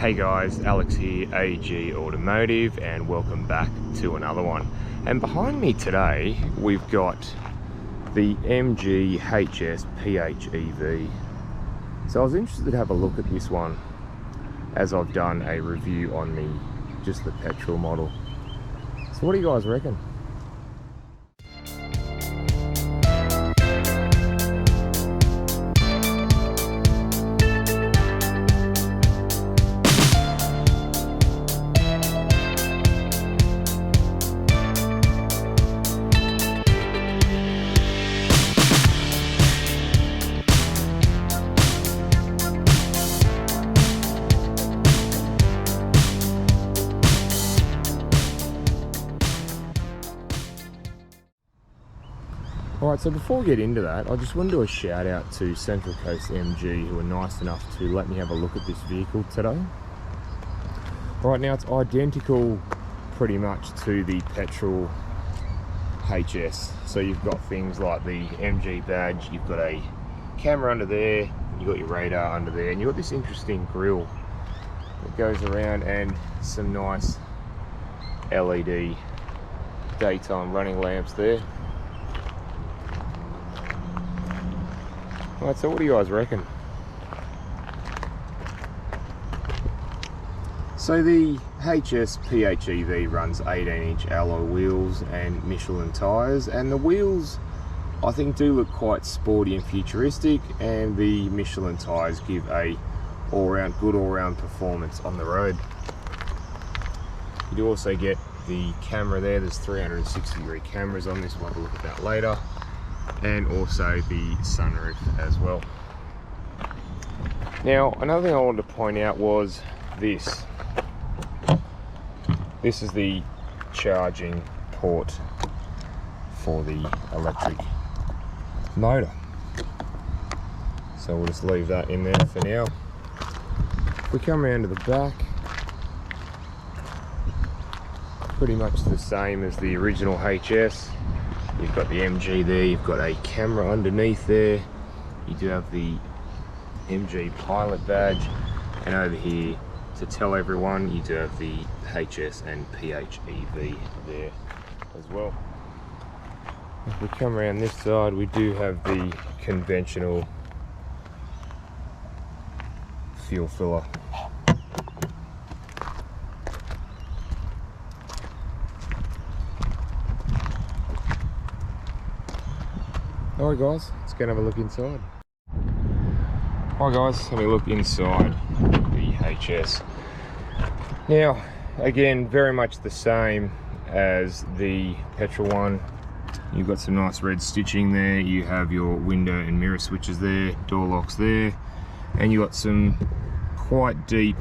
Hey guys, Alex here, AG Automotive, and welcome back to another one. And behind me today, we've got the MG HS PHEV. So I was interested to have a look at this one, as I've done a review on just the petrol model. So what do you guys reckon? Alright, so before we get into that, I just want to do a shout out to Central Coast MG, who were nice enough to let me have a look at this vehicle today. Alright, now it's identical pretty much to the petrol HS. So you've got things like the MG badge, you've got a camera under there, you've got your radar under there, and you've got this interesting grille that goes around and some nice LED daytime running lamps there. Alright, so what do you guys reckon? So the HS PHEV runs 18-inch alloy wheels and Michelin tyres, and the wheels I think do look quite sporty and futuristic, and the Michelin tyres give a good all-round performance on the road. You do also get the camera there. There's 360-degree cameras on this. We'll have a look at that later. And also the sunroof as well. Now, another thing I wanted to point out was this. This is the charging port for the electric motor. So we'll just leave that in there for now. If we come around to the back, pretty much the same as the original HS. You've got the MG there, you've got a camera underneath there, you do have the MG pilot badge, and over here, to tell everyone, you do have the HS and PHEV there as well. If we come around this side, we do have the conventional fuel filler. Alright guys, let's go and have a look inside. Alright guys, have a look inside the HS. Now, again, very much the same as the petrol one. You've got some nice red stitching there, you have your window and mirror switches there, door locks there, and you got some quite deep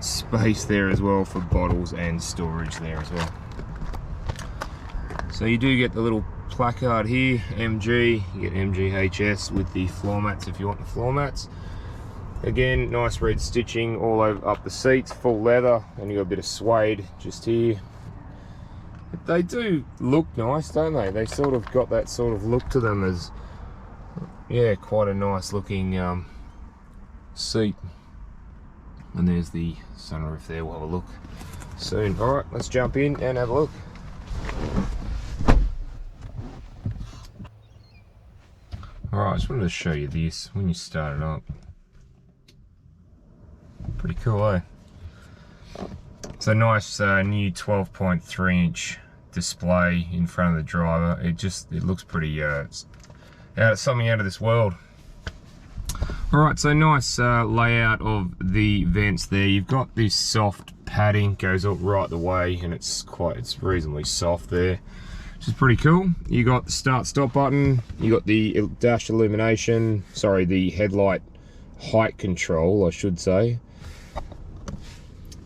space there as well for bottles and storage there as well. So you do get the little placard here, MG, you get MG HS with the floor mats if you want the floor mats. Again, nice red stitching all over up the seats, full leather, and you got a bit of suede just here. But they do look nice, don't they? They sort of got that sort of look to them as, yeah, quite a nice looking seat. And there's the sunroof there, we'll have a look soon. Alright, let's jump in and have a look. Alright, I just wanted to show you this when you start it up. Pretty cool, eh? It's a nice new 12.3-inch display in front of the driver. It looks pretty something out of this world. Alright, so nice layout of the vents there. You've got this soft padding, goes up right the way, and it's reasonably soft there, which is pretty cool. You got the start stop button, you got the dash illumination, sorry, the headlight height control I should say,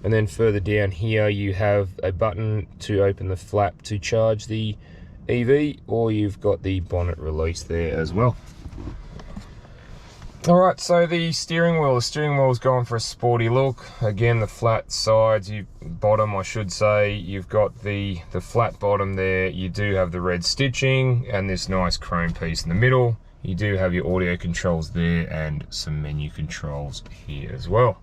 and then further down here you have a button to open the flap to charge the EV, or you've got the bonnet release there as well. Alright, so the steering wheel's gone for a sporty look. Again, the flat sides, bottom I should say, you've got the flat bottom there. You do have the red stitching and this nice chrome piece in the middle. You do have your audio controls there and some menu controls here as well.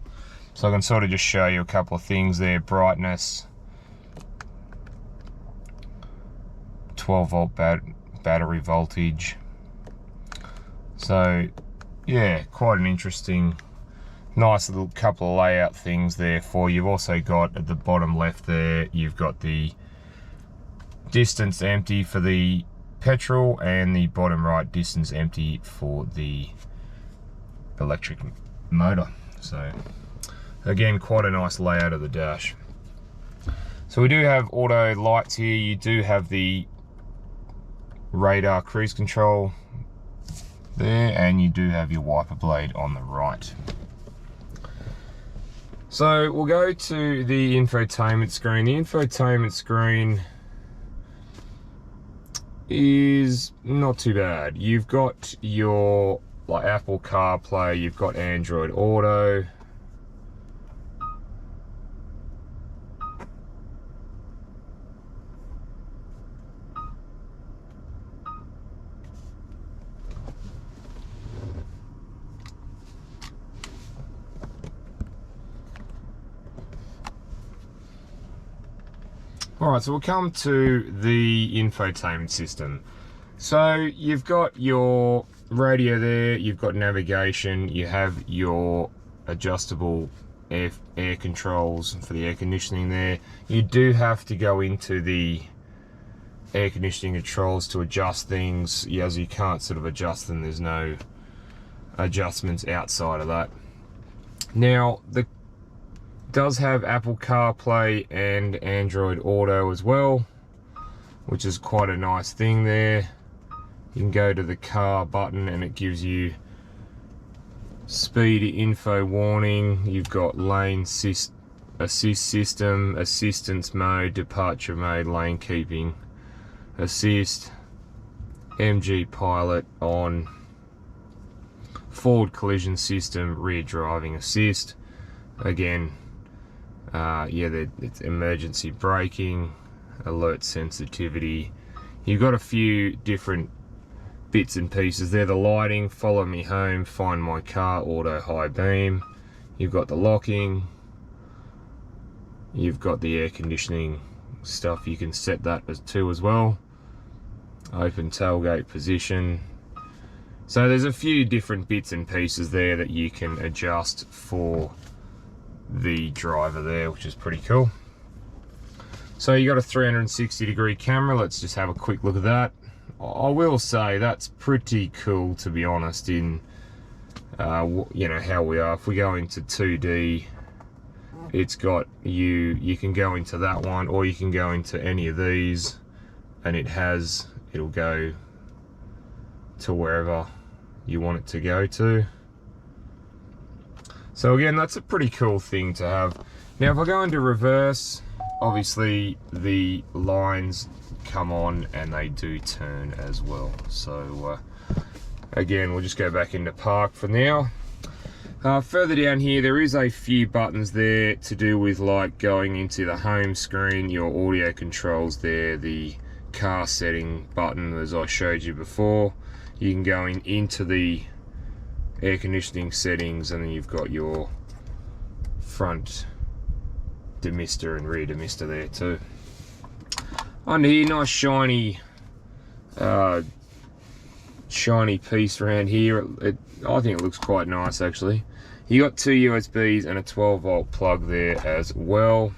So I can sort of just show you a couple of things there. Brightness, 12-volt battery voltage. So yeah, quite an interesting, nice little couple of layout things there for you. You've also got at the bottom left there, you've got the distance empty for the petrol, and the bottom right distance empty for the electric motor. So again, quite a nice layout of the dash. So we do have auto lights here. You do have the radar cruise control there, and you do have your wiper blade on the right. So we'll go to the infotainment screen. The infotainment screen is not too bad. You've got your like Apple CarPlay, you've got Android Auto. Alright, so we'll come to the infotainment system. So you've got your radio there, you've got navigation, you have your adjustable air controls for the air conditioning there. You do have to go into the air conditioning controls to adjust things, as you can't sort of adjust them, there's no adjustments outside of that. Now, the does have Apple CarPlay and Android Auto as well, which is quite a nice thing there. You can go to the car button and it gives you speed info warning. You've got lane assist system, assistance mode, departure mode, lane keeping assist, MG pilot on, forward collision system, rear driving assist. Again, it's emergency braking, alert sensitivity. You've got a few different bits and pieces there. The lighting, follow me home, find my car, auto high beam. You've got the locking. You've got the air conditioning stuff. You can set that as well. Open tailgate position. So there's a few different bits and pieces there that you can adjust for the driver there, which is pretty cool. So you got a 360-degree camera. Let's just have a quick look at that. I will say that's pretty cool, to be honest, in you know how we are. If we go into 2D, it's got you can go into that one, or you can go into any of these, and it'll go to wherever you want it to go to. So again, that's a pretty cool thing to have. Now if I go into reverse, obviously the lines come on and they do turn as well. So again, we'll just go back into park for now. Further down here, there is a few buttons there to do with like going into the home screen, your audio controls there, the car setting button as I showed you before. You can go into the air conditioning settings, and then you've got your front demister and rear demister there too. Under here, nice shiny piece around here. I think it looks quite nice actually. You got 2 USBs and a 12-volt plug there as well.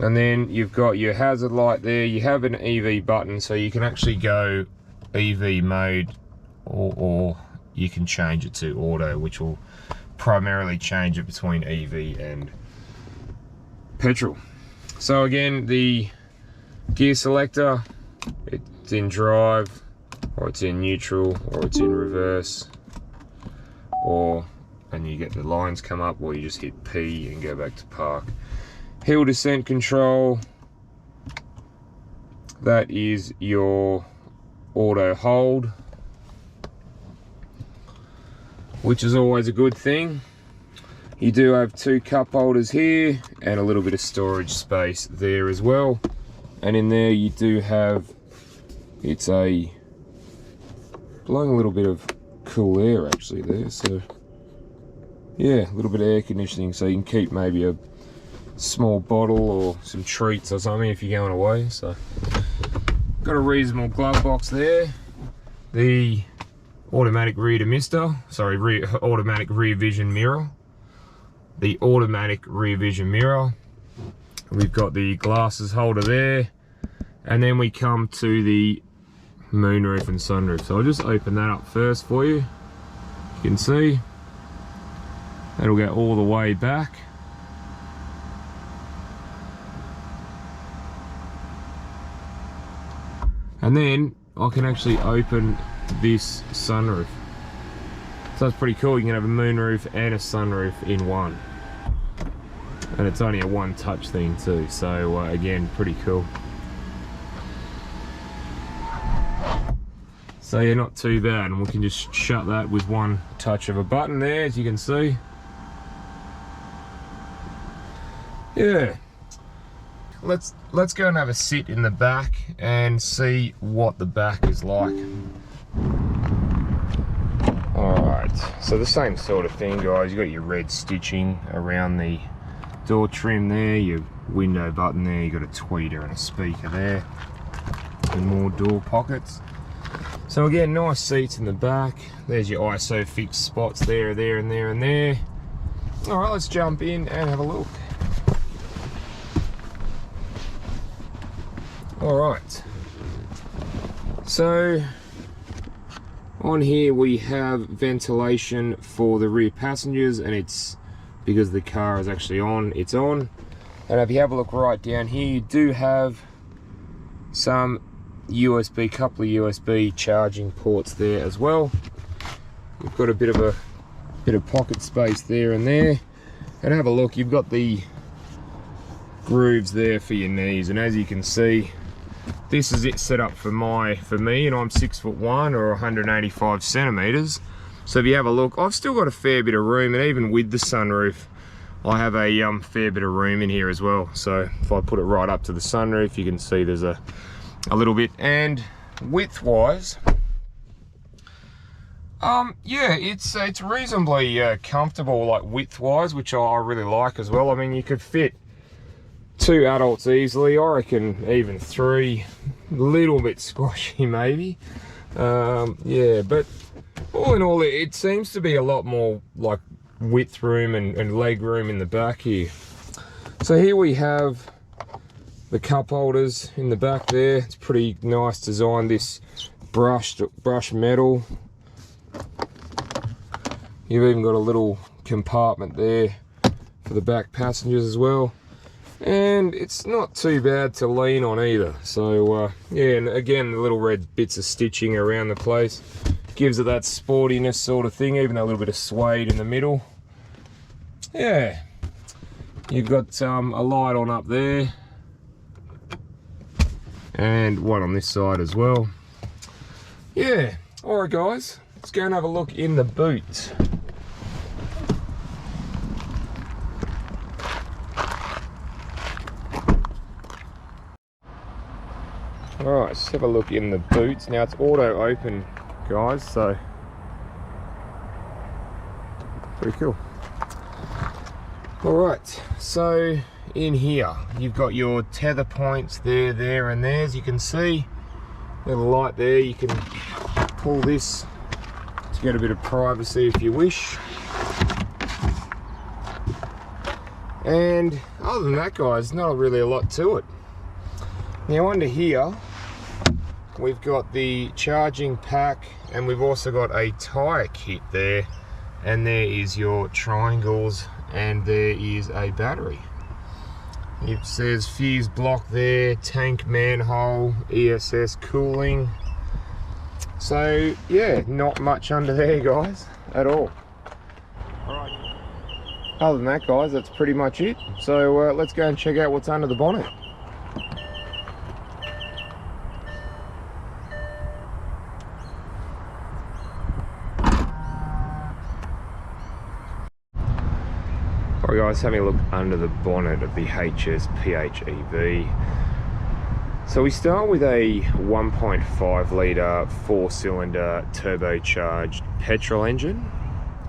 And then you've got your hazard light there. You have an EV button, so you can actually go EV mode, or you can change it to auto, which will primarily change it between EV and petrol. So again, the gear selector, it's in drive, or it's in neutral, or it's in reverse, and you get the lines come up, or you just hit P and go back to park. Hill descent control, that is your auto hold, which is always a good thing. You do have 2 cup holders here and a little bit of storage space there as well. And in there you do have it's blowing a little bit of cool air actually there, so yeah, a little bit of air conditioning, so you can keep maybe a small bottle or some treats or something if you're going away. So got a reasonable glove box there. The automatic rear demister, sorry, automatic rear vision mirror. The automatic rear vision mirror. We've got the glasses holder there, and then we come to the moonroof and sunroof. So I'll just open that up first for you. You can see that'll go all the way back. And then I can actually open this sunroof. So that's pretty cool. You can have a moonroof and a sunroof in one. And it's only a one touch thing too. So again, pretty cool. So yeah, not too bad. And we can just shut that with one touch of a button there, as you can see. Yeah. Let's go and have a sit in the back and see what the back is like. Alright, so the same sort of thing, guys. You've got your red stitching around the door trim there, your window button there, you've got a tweeter and a speaker there, and more door pockets. So again, nice seats in the back. There's your ISO fixed spots there, and there. Alright, let's jump in and have a look. Alright, so on here we have ventilation for the rear passengers, and it's because the car is actually on, it's on. And if you have a look right down here, you do have some USB, couple of USB charging ports there as well. You've got a bit of pocket space there and there. And have a look, you've got the grooves there for your knees, and as you can see, this is it set up for me, and I'm 6'1" or 185 centimeters. So if you have a look, I've still got a fair bit of room, and even with the sunroof, I have a fair bit of room in here as well. So if I put it right up to the sunroof, you can see there's a little bit. And width-wise, yeah, it's reasonably comfortable, like width-wise, which I really like as well. I mean, you could fit 2 adults easily, I reckon even 3, a little bit squashy maybe. Yeah, but all in all, it seems to be a lot more like width room and leg room in the back here. So here we have the cup holders in the back there. It's pretty nice design, this brushed metal. You've even got a little compartment there for the back passengers as well. And it's not too bad to lean on either. So yeah, and again, the little red bits of stitching around the place gives it that sportiness sort of thing, even a little bit of suede in the middle. Yeah, you've got a light on up there, and one on this side as well. Yeah, alright guys, let's go and have a look in the boot. Alright, let's have a look in the boot. Now it's auto open, guys, so pretty cool. Alright, so in here you've got your tether points there and there, as you can see. Little light there, you can pull this to get a bit of privacy if you wish. And other than that, guys, not really a lot to it. Now under here we've got the charging pack, and we've also got a tyre kit there, and there is your triangles, and there is a battery. It says fuse block there, tank manhole, ESS cooling. So yeah, not much under there, guys, at all. Alright, other than that, guys, that's pretty much it. So let's go and check out what's under the bonnet. Alright guys, having a look under the bonnet of the HS PHEV. So we start with a 1.5 litre 4-cylinder turbocharged petrol engine,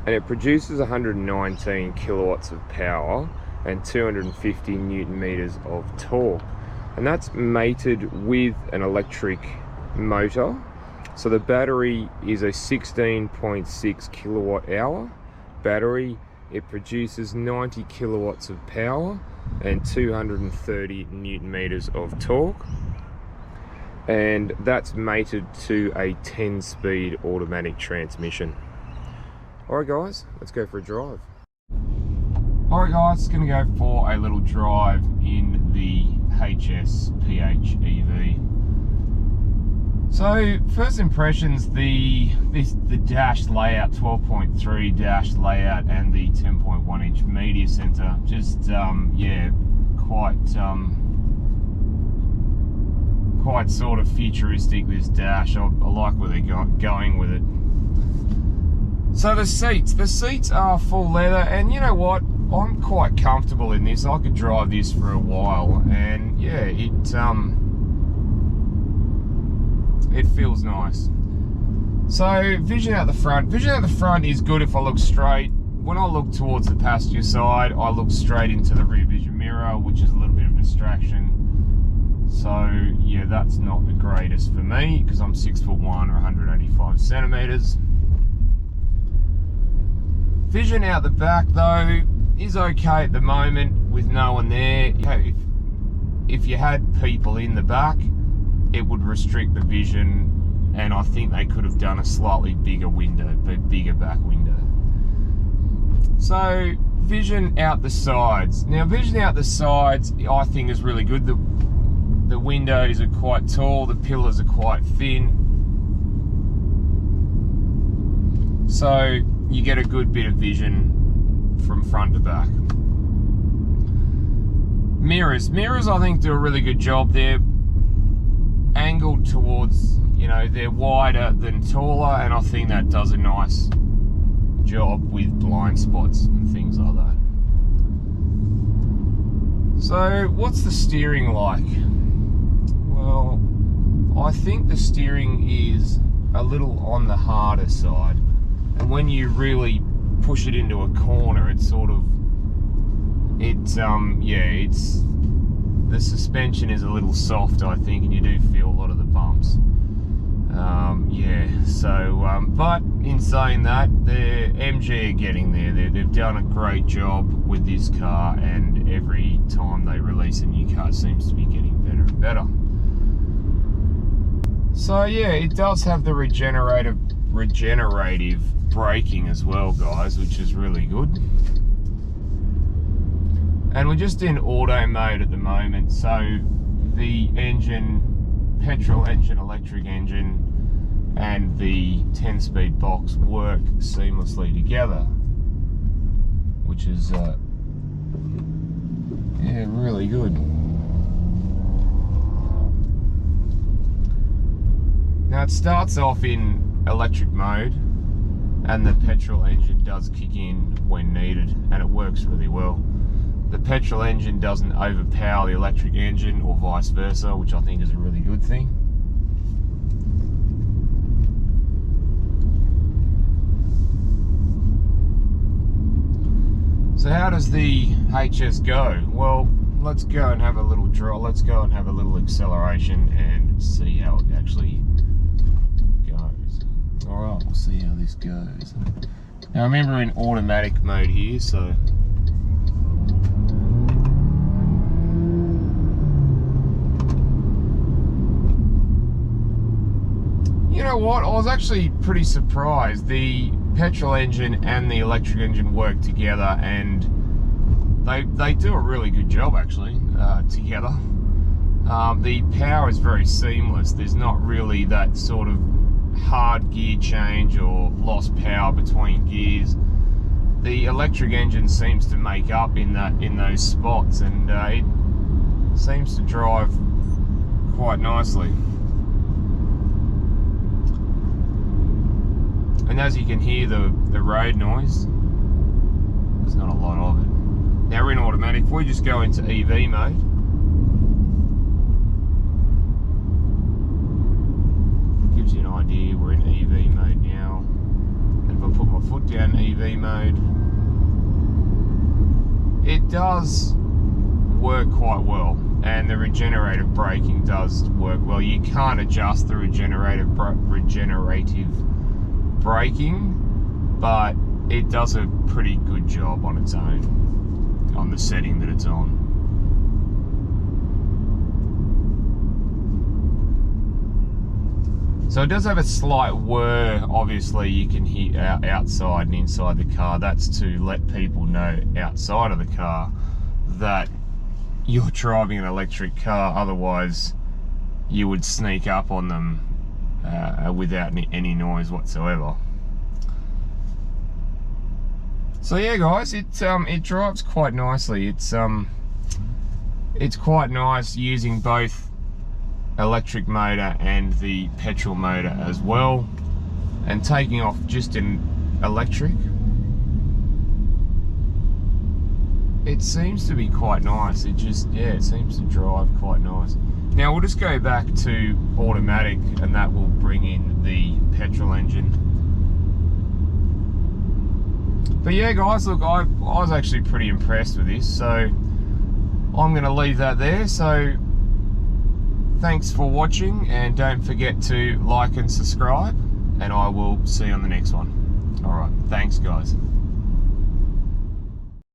and it produces 119 kilowatts of power and 250 newton meters of torque, and that's mated with an electric motor. So the battery is a 16.6 kilowatt hour battery. It produces 90 kilowatts of power and 230 newton meters of torque, and that's mated to a 10-speed automatic transmission. Alright guys, let's go for a drive. Alright guys, gonna go for a little drive in the HS PHEV. So first impressions, the dash layout, 12.3 dash layout, and the 10.1 inch media center, just yeah, quite sort of futuristic, this dash. I like where they're going with it. So the seats are full leather, and you know what, I'm quite comfortable in this. I could drive this for a while, and yeah, it feels nice. So vision out the front is good if I look straight. When I look towards the passenger side, I look straight into the rear vision mirror, which is a little bit of a distraction. So yeah, that's not the greatest for me because I'm 6'1" or 185 centimeters. Vision out the back though is okay at the moment with no one there. If you had people in the back, it would restrict the vision, and I think they could have done a slightly bigger window, but bigger back window. So vision out the sides. Now vision out the sides I think is really good. The windows are quite tall, the pillars are quite thin, so you get a good bit of vision from front to back. Mirrors I think do a really good job. They're angled towards, you know, they're wider than taller, and I think that does a nice job with blind spots and things like that. So what's the steering like? Well, I think the steering is a little on the harder side, and when you really push it into a corner, it's sort of, the suspension is a little soft, I think, and you do feel a lot of the bumps. But in saying that, the MG are getting there. They've done a great job with this car, and every time they release a new car, it seems to be getting better and better. So yeah, it does have the regenerative braking as well, guys, which is really good. And we're just in auto mode at the moment, so the engine, petrol engine, electric engine, and the 10-speed box work seamlessly together, which is yeah, really good. Now it starts off in electric mode, and the petrol engine does kick in when needed, and it works really well. The petrol engine doesn't overpower the electric engine or vice versa, which I think is a really good thing. So how does the HS go? Well, let's go and have a little draw. Let's go and have a little acceleration and see how it actually goes. Alright, we'll see how this goes. Now remember, we're in automatic mode here, so you know what, I was actually pretty surprised. The petrol engine and the electric engine work together, and they do a really good job actually together. The power is very seamless. There's not really that sort of hard gear change or lost power between gears. The electric engine seems to make up in those spots, and it seems to drive quite nicely. And as you can hear, the road noise, there's not a lot of it. Now we're in automatic. If we just go into EV mode, does work quite well, and the regenerative braking does work well. You can't adjust the regenerative braking, but it does a pretty good job on its own, on the setting that it's on. So it does have a slight whir. Obviously you can hear outside and inside the car. That's to let people know outside of the car that you're driving an electric car, otherwise you would sneak up on them without any noise whatsoever. So yeah guys, it drives quite nicely. It's quite nice using both electric motor and the petrol motor as well, and taking off just in electric, it seems to be quite nice. It just, yeah, it seems to drive quite nice. Now we'll just go back to automatic, and that will bring in the petrol engine. But yeah guys, look, I was actually pretty impressed with this, so I'm going to leave that there. So thanks for watching, and don't forget to like and subscribe, and I will see you on the next one. Alright, thanks guys.